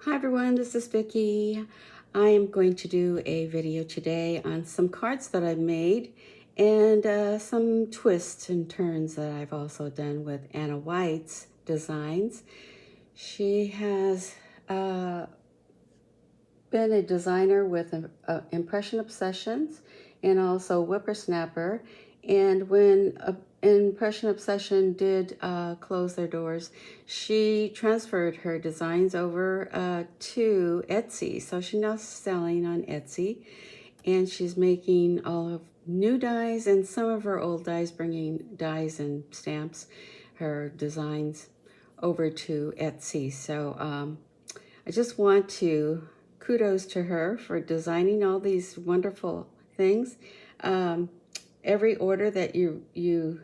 Hi everyone, this is Vicki. I am going to do a video today on some cards that I've made and some twists and turns that I've also done with Anna Wight's designs. She has been a designer with Impression Obsessions and also Whippersnapper. And when Impression Obsession did close their doors, she transferred her designs over to Etsy. So she's now selling on Etsy, and she's making all of new dies and some of her old dies, bringing dies and stamps, her designs over to Etsy. So I just want to kudos to her for designing all these wonderful things. Every order that you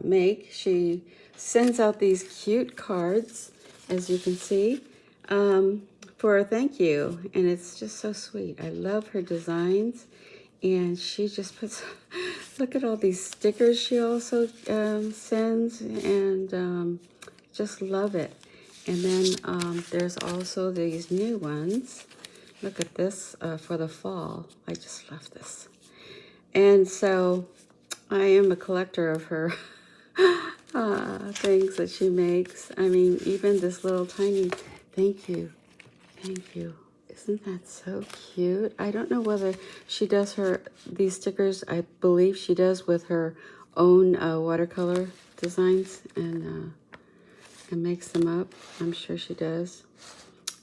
make, she sends out these cute cards, as you can see, for a thank you, and it's just so sweet. I love her designs, and she just puts, look at all these stickers she also sends, and just love it. And then there's also these new ones. Look at this for the fall. I just love this. And so I am a collector of her things that she makes. I mean, even this little tiny thank you. Thank you. Isn't that so cute? I don't know whether she does these stickers. I believe she does with her own watercolor designs and makes them up. I'm sure she does.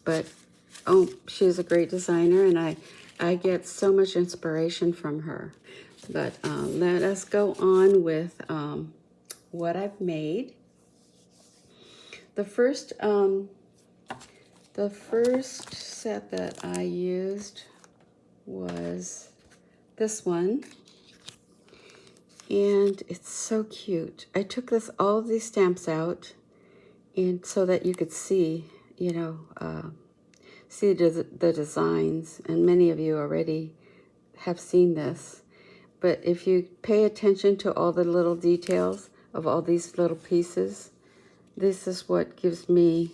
But, oh, she's a great designer, and I get so much inspiration from her. But let us go on with what I've made. The first set that I used was this one, and it's so cute. I took all of these stamps out, and so that you could see, you know, see the designs, and many of you already have seen this. But if you pay attention to all the little details of all these little pieces, this is what gives me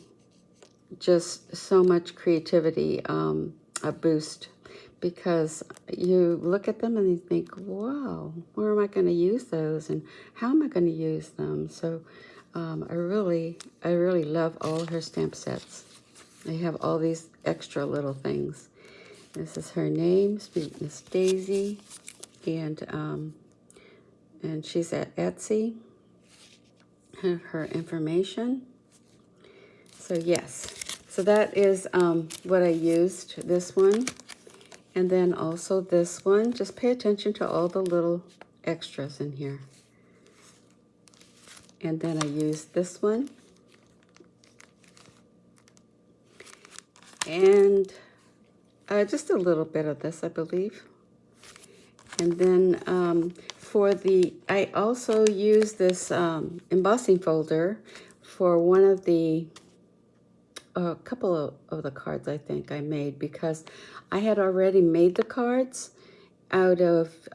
just so much creativity, a boost, because you look at them and you think, wow, where am I going to use those, and how am I going to use them? So I really love all her stamp sets. They have all these extra little things. This is her name, Sweet Miss Daisy, and she's at Etsy. Her information. So yes, so that is what I used, this one, and then also this one. Just pay attention to all the little extras in here. And then I used this one, and just a little bit of this, I believe. And then I also used this embossing folder for one of a couple of the cards I think I made, because I had already made the cards out of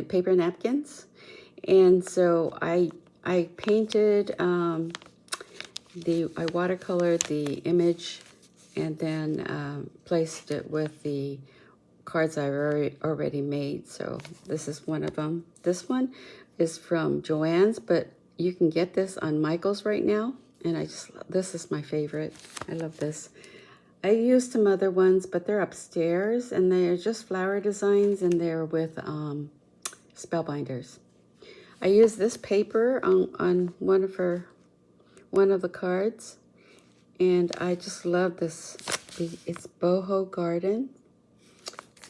paper napkins, and so I painted I watercolored the image, and then placed it with the cards I already made. So this is one of them. This one is from Joann's, but you can get this on Michael's right now, and this is my favorite. I love this. I used some other ones, but they're upstairs, and they're just flower designs, and they're with spellbinders. I used this paper on one of the cards, and I just love this. It's Boho Garden.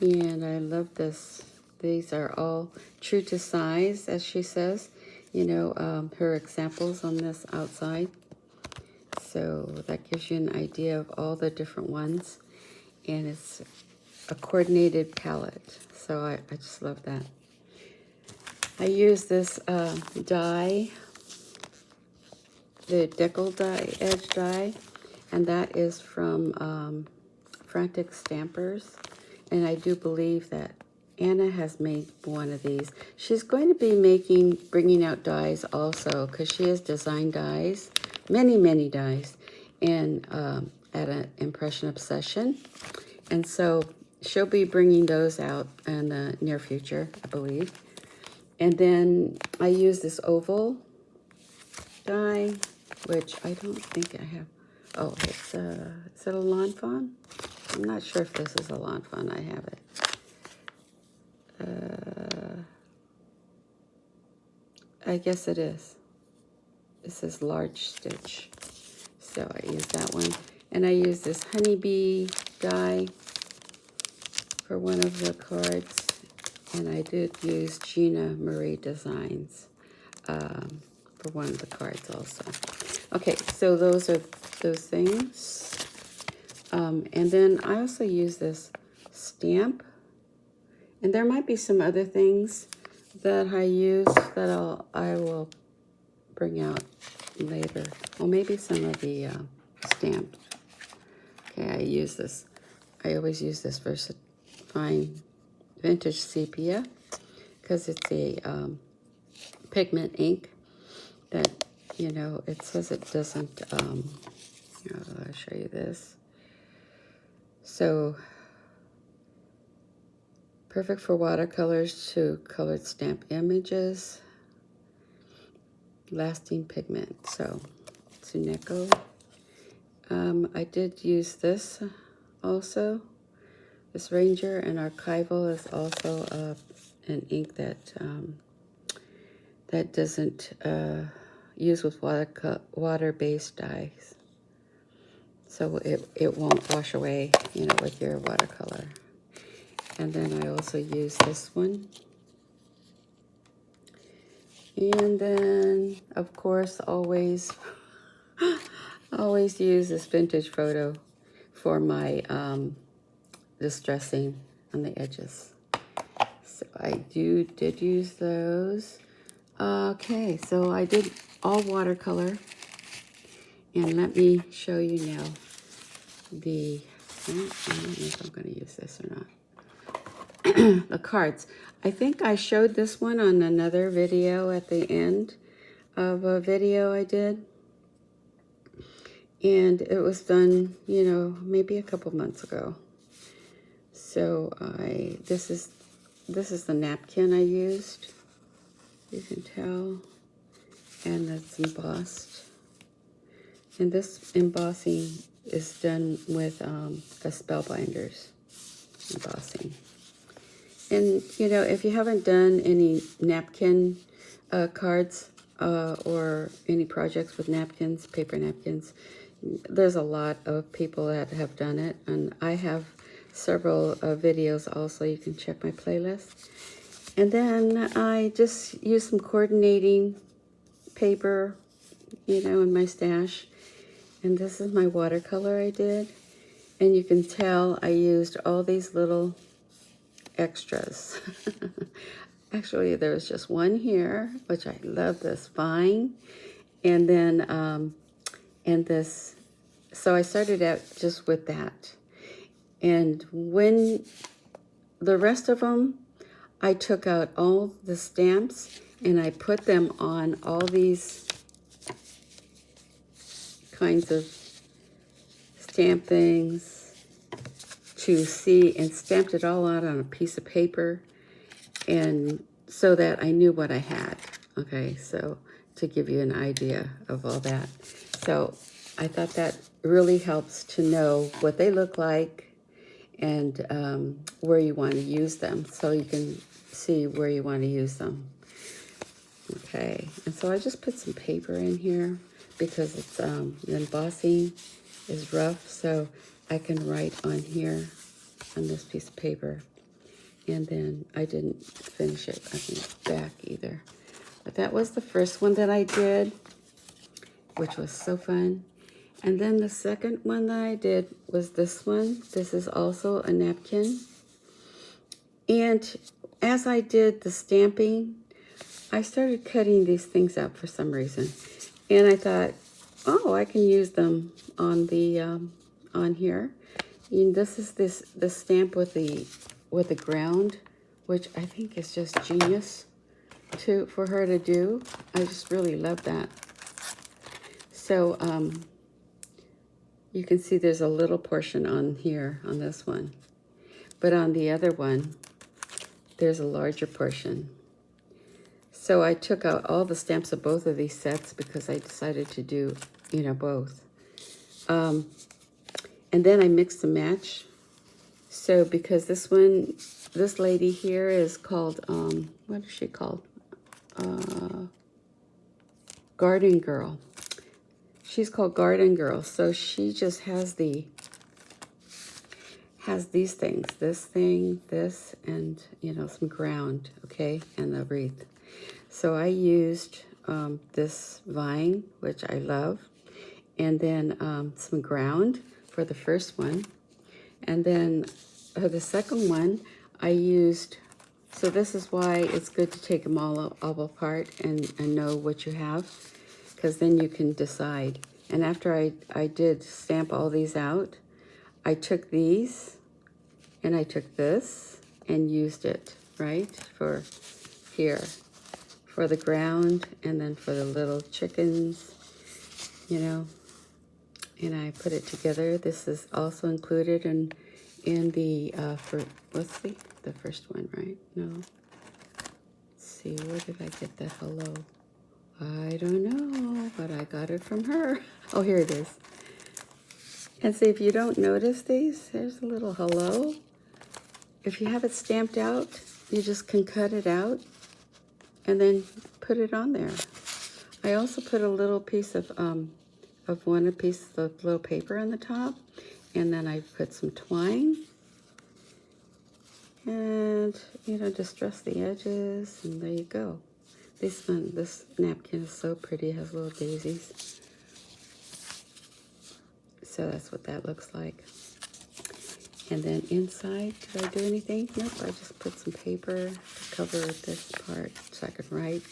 And I love this. These are all true to size, as she says. You know, her examples on this outside. So that gives you an idea of all the different ones. And it's a coordinated palette. So I just love that. I use this die, the decal die, edge die. And that is from Frantic Stampers. And I do believe that Anna has made one of these. She's going to be bringing out dies also, because she has designed dies, many dies. and at an Impression Obsession. And so she'll be bringing those out in the near future, I believe. And then I use this oval die, which I don't think I have. Oh, it's is it a lawn fawn? I'm not sure if this is a lawn fawn. I have it. I guess it is. It says large stitch. So I use that one. And I use this honeybee die for one of the cards. And I did use Gina Marie Designs for one of the cards also. Okay, so those are those things. And then I also use this stamp. And there might be some other things that I use that I will bring out later. Well, maybe some of the stamps. Okay, I use this. I always use this fine vintage sepia because it's a pigment ink that, you know, it says it doesn't, I'll show you this. So, perfect for watercolors to colored stamp images. Lasting pigment, so Tsuneko. I did use this also. This Ranger, and Archival is also an ink that that doesn't use with water-based dyes, so it won't wash away, you know, with your watercolor. And then I also use this one. And then, of course, always use this vintage photo for my distressing on the edges. So I did use those. Okay, so I did all watercolor. And let me show you now the, I don't know if I'm going to use this or not. The cards. I think I showed this one on another video at the end of a video I did. And it was done, you know, maybe a couple months ago. So this is the napkin I used. You can tell. And it's embossed. And this embossing is done with the Spellbinders embossing. And, you know, if you haven't done any napkin cards or any projects with napkins, paper napkins, there's a lot of people that have done it. And I have several videos also. You can check my playlist. And then I just used some coordinating paper, you know, in my stash. And this is my watercolor I did. And you can tell I used all these little extras. Actually, there was just one here, which I love, this vine. And then, and this, so I started out just with that. And when the rest of them, I took out all the stamps and I put them on all these kinds of stamp things to see, and stamped it all out on a piece of paper, and so that I knew what I had. Okay, so to give you an idea of all that. So I thought that really helps to know what they look like and where you want to use them, so you can see where you want to use them. Okay, and so I just put some paper in here because it's the embossing is rough, so I can write on here on this piece of paper. And then I didn't finish it on the back either. But that was the first one that I did, which was so fun. And then the second one that I did was this one. This is also a napkin. And as I did the stamping, I started cutting these things up for some reason. And I thought, oh, I can use them on the on here. And this is the stamp with the ground, which I think is just genius for her to do. I just really love that. So You can see there's a little portion on here, on this one. But on the other one, there's a larger portion. So I took out all the stamps of both of these sets because I decided to do, you know, both. And then I mixed and match. So because this one, this lady here is called, what is she called? Garden Girl. She's called Garden Girl. So she just has these things, this thing, this, and, you know, some ground, okay, and the wreath. So I used this vine, which I love, and then some ground for the first one. And then the second one, I used, so this is why it's good to take them all apart and know what you have, because then you can decide. And after I did stamp all these out, I took these, and I took this and used it, right, for here, for the ground, and then for the little chickens, you know, and I put it together. This is also included in the, for, what's the first one, right? No. Let's see, where did I get the hello? I don't know, but I got it from her. Oh, here it is. And see, if you don't notice these, there's a little hello. If you have it stamped out, you just can cut it out and then put it on there. I also put a little piece of one piece of little paper on the top, and then I put some twine, and, you know, distress the edges, and there you go. This napkin is so pretty. It has little daisies. So that's what that looks like. And then inside, did I do anything? Nope, I just put some paper to cover this part so I could write.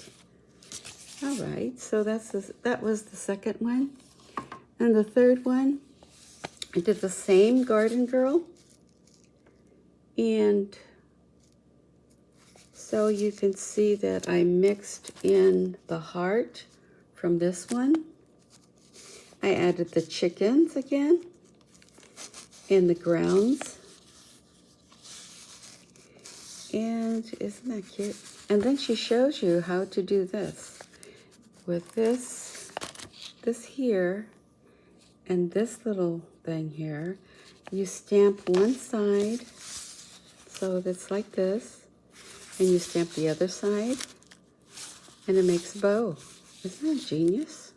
All right, so that was the second one. And the third one, I did the same Garden Girl. And so you can see that I mixed in the heart from this one. I added the chickens again and the grounds. And isn't that cute? And then she shows you how to do this. With this here, and this little thing here, you stamp one side, so it's like this, and you stamp the other side, and it makes a bow. Isn't that genius?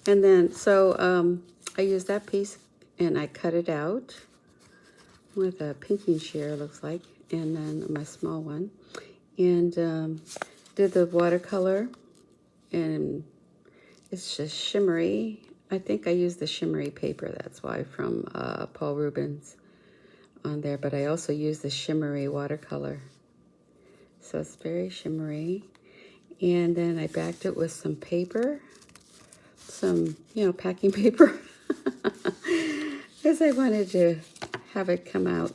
And then, so I used that piece, and I cut it out with a pinking shear, looks like, and then my small one, and did the watercolor, and it's just shimmery. I think I used the shimmery paper, that's why, from Paul Rubens on there, but I also used the shimmery watercolor. So it's very shimmery. And then I backed it with some paper, some, you know, packing paper, because I wanted to have it come out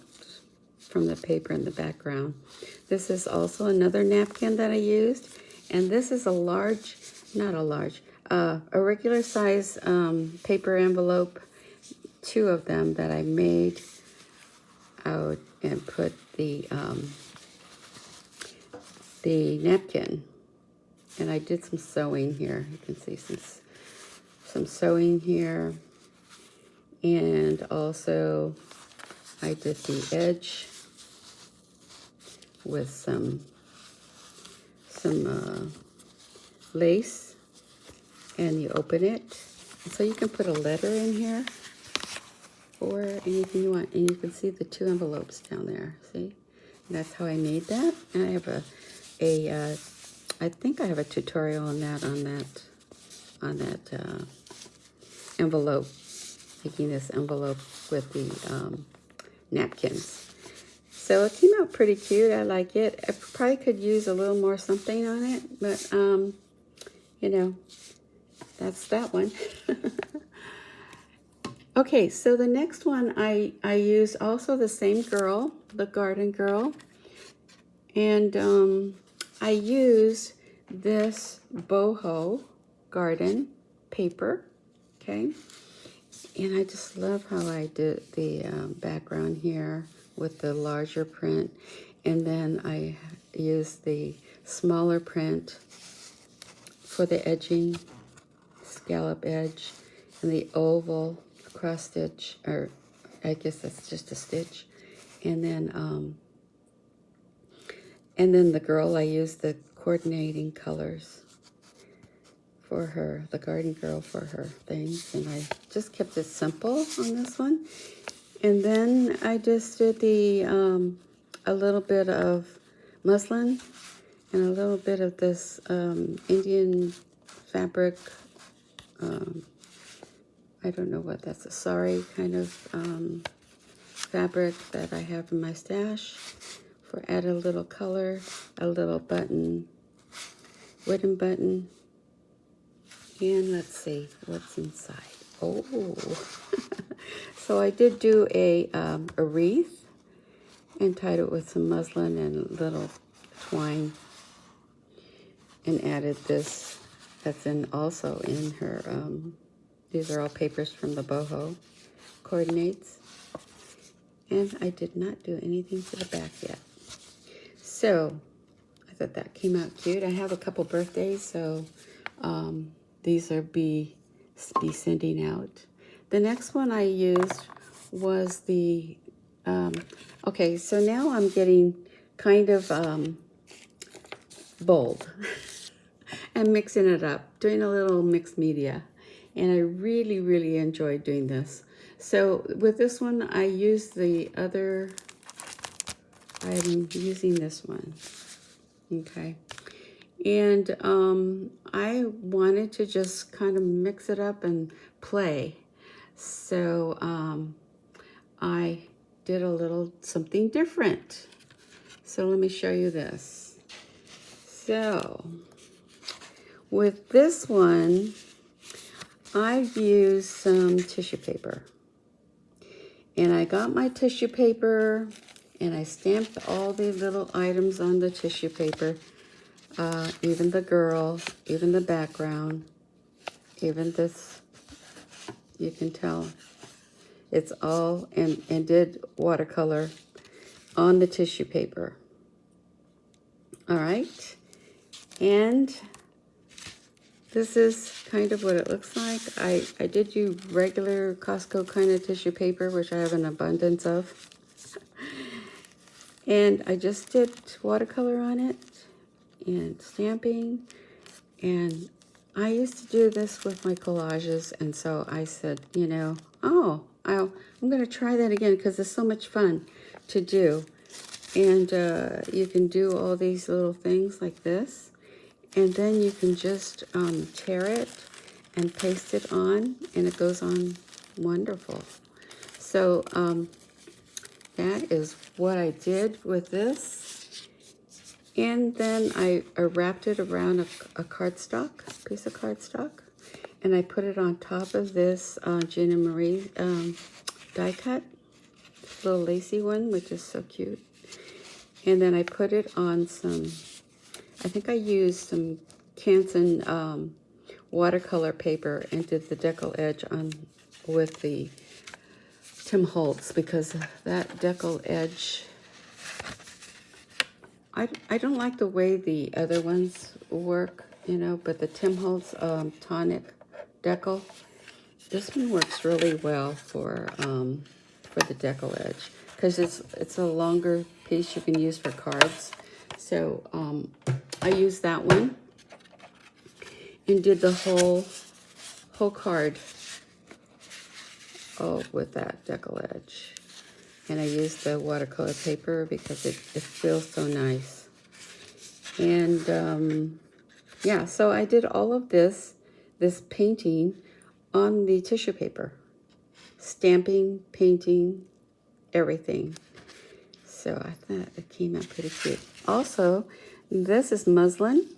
from the paper in the background. This is also another napkin that I used, and this is a large, not a large, a regular size paper envelope, 2 of them that I made out and put the napkin. And I did some sewing here. You can see some sewing here. And also I did the edge with some lace. And you open it, and so you can put a letter in here or anything you want. And you can see the 2 envelopes down there. See, and that's how I made that. And I have I think I have a tutorial on that envelope, making this envelope with the napkins. So it came out pretty cute. I like it. I probably could use a little more something on it, but you know. That's that one. Okay, so the next one I used also the same girl, the Garden Girl. And I use this boho garden paper, okay? And I just love how I did the background here with the larger print. And then I used the smaller print for the edging, scallop edge, and the oval cross stitch, or I guess that's just a stitch. And then the girl, I used the coordinating colors for her, the garden girl for her things, and I just kept it simple on this one. And then I just did the a little bit of muslin and a little bit of this Indian fabric. I don't know what that's, a sari kind of fabric that I have in my stash for add a little color, a little button, wooden button. And let's see what's inside. Oh, so I did do a wreath and tied it with some muslin and little twine, and added this. That's also in her. These are all papers from the boho coordinates, and I did not do anything to the back yet. So I thought that came out cute. I have a couple birthdays, so. These are be sending out. The next one I used was the, okay, so now I'm getting kind of bold and mixing it up, doing a little mixed media. And I really, really enjoyed doing this. So with this one, I used the other, I'm using this one, okay. And I wanted to just kind of mix it up and play. So I did a little something different. So let me show you this. So with this one, I've used some tissue paper. And I got my tissue paper and I stamped all the little items on the tissue paper. Even the girl, even the background, even this, you can tell it's all, and did watercolor on the tissue paper. All right, and this is kind of what it looks like. I did use regular Costco kind of tissue paper, which I have an abundance of. And I just did watercolor on it and stamping, and I used to do this with my collages, and so I said, you know, oh, I'm going to try that again because it's so much fun to do. And you can do all these little things like this, and then you can just tear it and paste it on, and it goes on wonderful. So that is what I did with this. And then I wrapped it around a cardstock, piece of cardstock, and I put it on top of this Gina Marie die cut, little lacy one, which is so cute. And then I put it on some, I think I used some Canson watercolor paper and did the decal edge on with the Tim Holtz, because that decal edge, I don't like the way the other ones work, you know, but the Tim Holtz tonic decal, this one works really well for the decal edge, because it's a longer piece you can use for cards. So I used that one and did the whole card with that decal edge. And I used the watercolor paper because it feels so nice. And yeah, so I did all of this painting on the tissue paper. Stamping, painting, everything. So I thought it came out pretty cute. Also, this is muslin.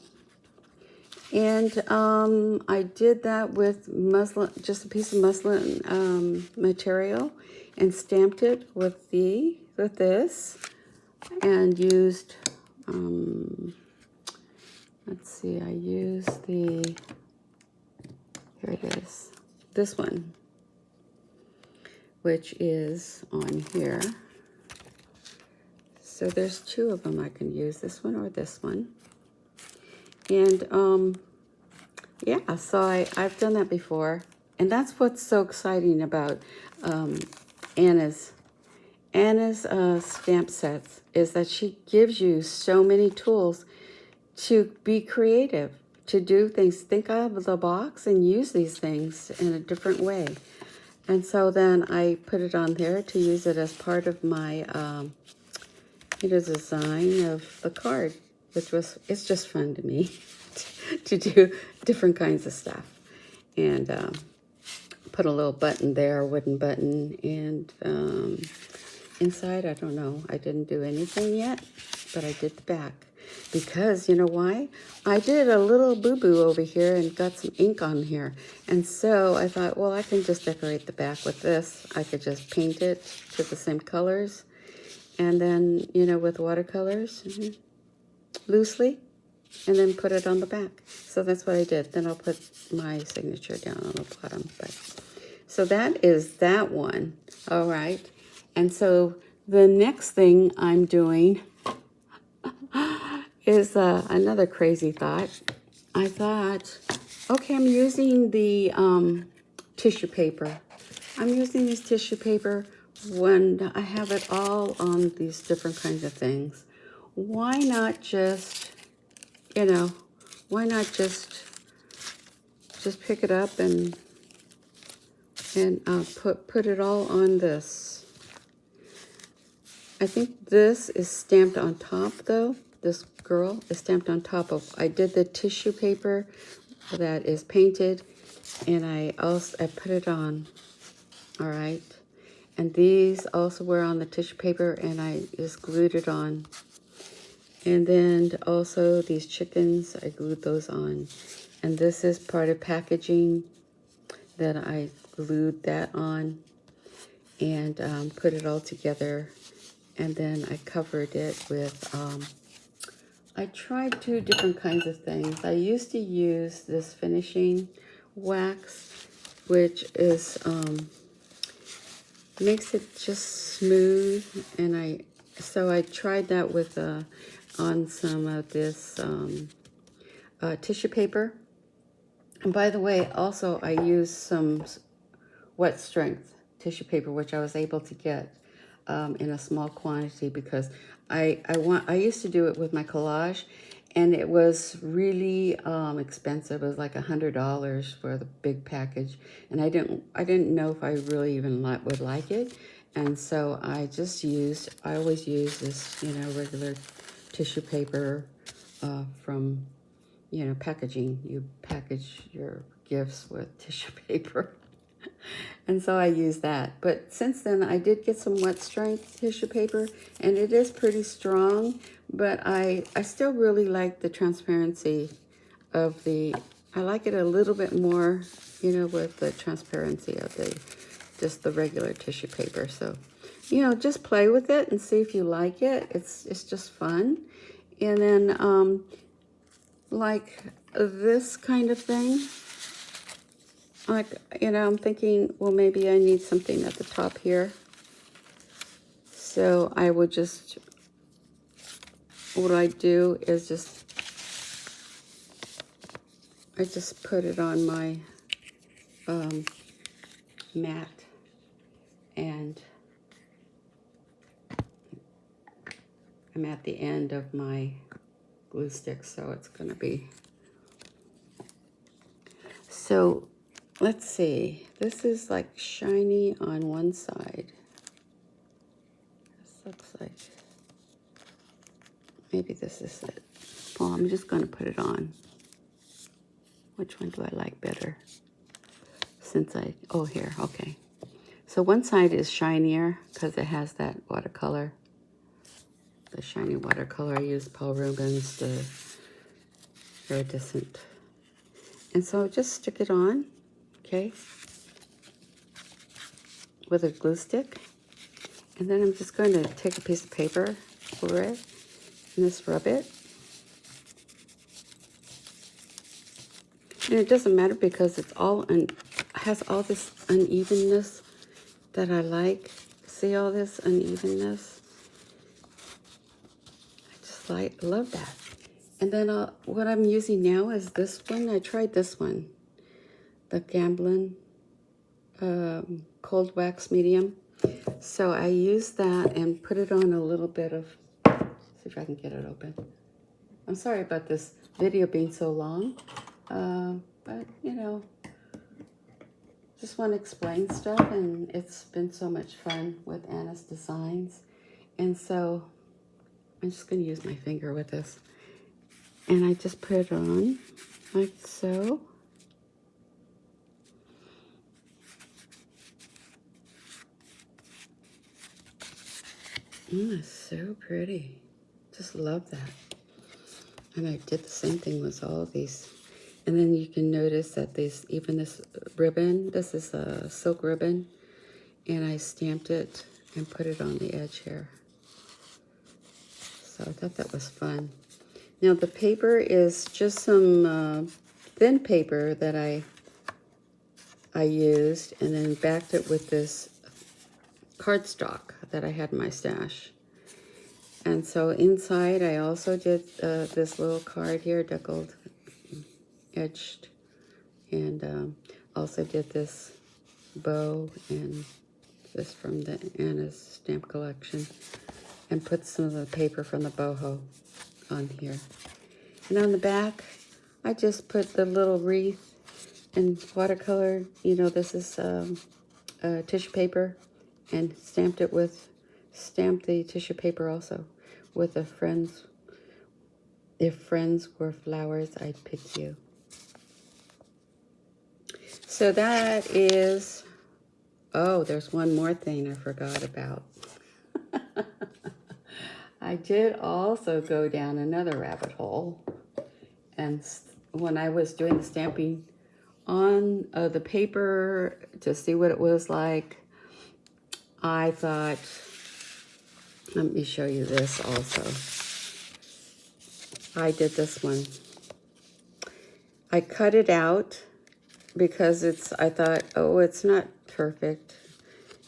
And I did that with muslin, just a piece of muslin material, and stamped it with this, and used, let's see, I used the, here it is, this one. which is on here. So there's two of them I can use, this one or this one. And yeah, so I've done that before. And that's what's so exciting about Anna's stamp sets, is that she gives you so many tools to be creative, to do things, think out of the box and use these things in a different way. And so then I put it on there to use it as part of my design of the card, it's just fun to me to do different kinds of stuff. And put a little button there, a wooden button, and inside, I don't know, I didn't do anything yet, but I did the back. Because, you know why? I did a little boo-boo over here and got some ink on here. And so I thought, well, I can just decorate the back with this. I could just paint it to the same colors. And then, with watercolors, loosely, and then put it on the back. So that's what I did. Then I'll put my signature down on the bottom. So that is that one. All right. And so the next thing I'm doing is another crazy thought. I thought, okay, I'm using the tissue paper. I'm using this tissue paper when I have it all on these different kinds of things. Why not just, why not just pick it up and put it all on this. I think this is stamped on top though. This girl is stamped on top of, I did the tissue paper that is painted, and I put it on, all right? And these also were on the tissue paper, and I just glued it on. And then also these chickens, I glued those on. And this is part of packaging that I glued that on and put it all together. And then I covered it with, I tried 2 different kinds of things. I used to use this finishing wax, which is, makes it just smooth. And so I tried that with, on some of this tissue paper. And by the way, also I used some wet strength tissue paper, which I was able to get in a small quantity, because I used to do it with my collage, and it was really expensive. It was like $100 for the big package, and I didn't know if I really even would like it, and so I always use this regular tissue paper from packaging. You package your gifts with tissue paper. And so I use that. But since then, I did get some wet strength tissue paper, and it is pretty strong, but I still really like the transparency of I like it a little bit more, with the transparency of just the regular tissue paper. So, just play with it and see if you like it. It's just fun. And then, like this kind of thing, like, I'm thinking, well, maybe I need something at the top here. So I would what I do is I just put it on my mat, and I'm at the end of my glue stick, so it's going to be, so let's see, this is like shiny on one side. This looks like, maybe this is it. Well, I'm just going to put it on. Which one do I like better? Oh, here, okay. So one side is shinier because it has that watercolor. The shiny watercolor. I use Paul Rubens, the iridescent. And so just stick it on, okay, with a glue stick. And then I'm just going to take a piece of paper over it and just rub it. And it doesn't matter because it's all has all this unevenness that I like. See all this unevenness? I just love that. And then what I'm using now is this one. I tried this one, the Gamblin Cold Wax Medium. So I used that and put it on a little bit of, see if I can get it open. I'm sorry about this video being so long, but you know, just want to explain stuff, and it's been so much fun with Anna's designs. And so I'm just going to use my finger with this. And I just put it on like so. It's so pretty. Just love that. And I did the same thing with all of these. And then you can notice that even this ribbon, this is a silk ribbon, and I stamped it and put it on the edge here. So I thought that was fun. Now the paper is just some thin paper that I used, and then backed it with this cardstock that I had in my stash. And so inside I also did this little card here, deckled, edged, and also did this bow and this from the Anna's stamp collection, and put some of the paper from the boho on here. And on the back, I just put the little wreath in watercolor. You know, this is tissue paper, and stamped the tissue paper also with a friends. If friends were flowers, I'd pick you. So that is, oh, there's one more thing I forgot about. I did also go down another rabbit hole. And when I was doing the stamping on the paper to see what it was like, I thought, let me show you this also. I did this one. I cut it out because I thought, oh, it's not perfect.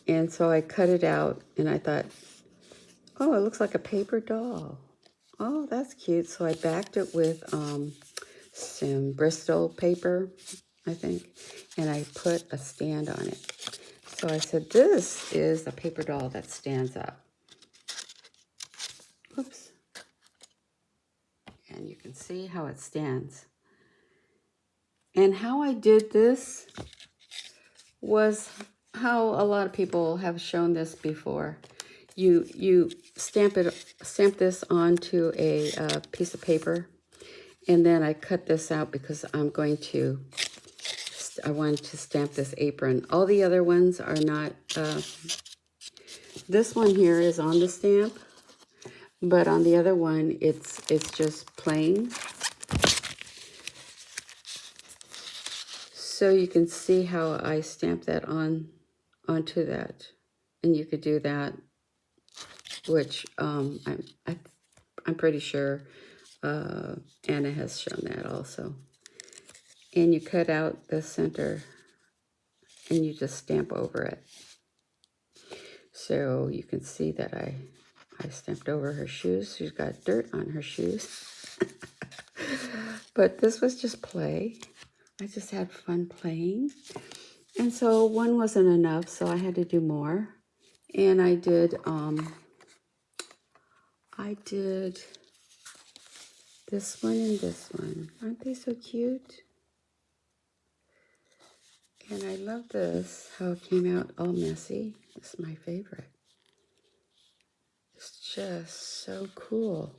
And so I cut it out, and I thought, oh, it looks like a paper doll. Oh, that's cute. So I backed it with some Bristol paper, I think, and I put a stand on it. So I said, this is a paper doll that stands up. Oops. And you can see how it stands. And how I did this was how a lot of people have shown this before. You stamp this onto a piece of paper, and then I cut this out because I wanted to stamp this apron. All the other ones are not, this one here is on the stamp, but on the other one, it's just plain. So you can see how I stamped that onto that, and you could do that, which I'm pretty sure Anna has shown that also. And you cut out the center, and you just stamp over it. So you can see that I stamped over her shoes. She's got dirt on her shoes. But this was just play. I just had fun playing. And so one wasn't enough, so I had to do more. And I did this one and this one. Aren't they so cute? And I love this, how it came out all messy. It's my favorite. It's just so cool.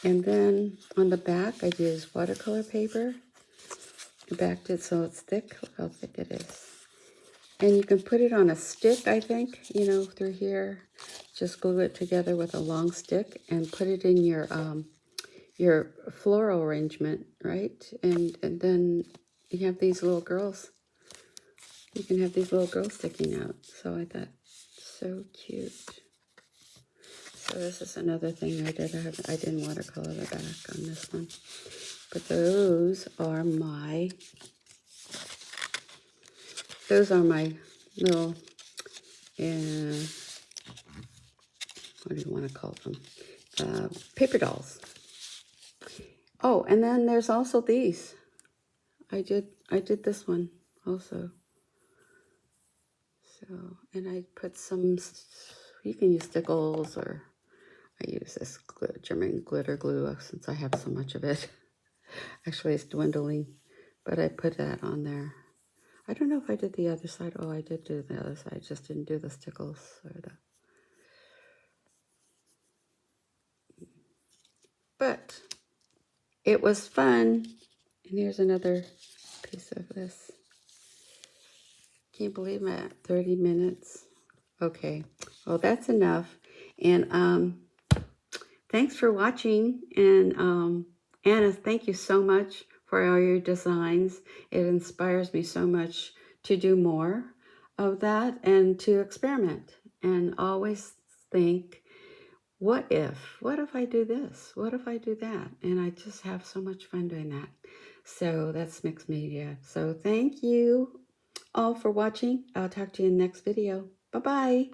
And then on the back, I used watercolor paper. I backed it so it's thick. Look how thick it is. And you can put it on a stick, I think, you know, through here. Just glue it together with a long stick and put it in your floral arrangement, right? And then you have these little girls. You can have these little girls sticking out. So I thought, so cute. So this is another thing I did. I didn't watercolor the back on this one. But those are my little and what do you want to call them? Paper dolls. Oh, and then there's also these. I did this one also. So, and I put some, you can use stickles, or I use this German glitter glue since I have so much of it. Actually, it's dwindling, but I put that on there. I don't know if I did the other side. Oh, I did do the other side. Just didn't do the stickles or the. But it was fun. And here's another piece of this. Can't believe I'm at 30 minutes. Okay, well, that's enough. And thanks for watching. And Anna, thank you so much for all your designs. It inspires me so much to do more of that and to experiment and always think, what if I do this? What if I do that? And I just have so much fun doing that. So that's mixed media. So thank you all for watching. I'll talk to you in the next video. Bye-bye.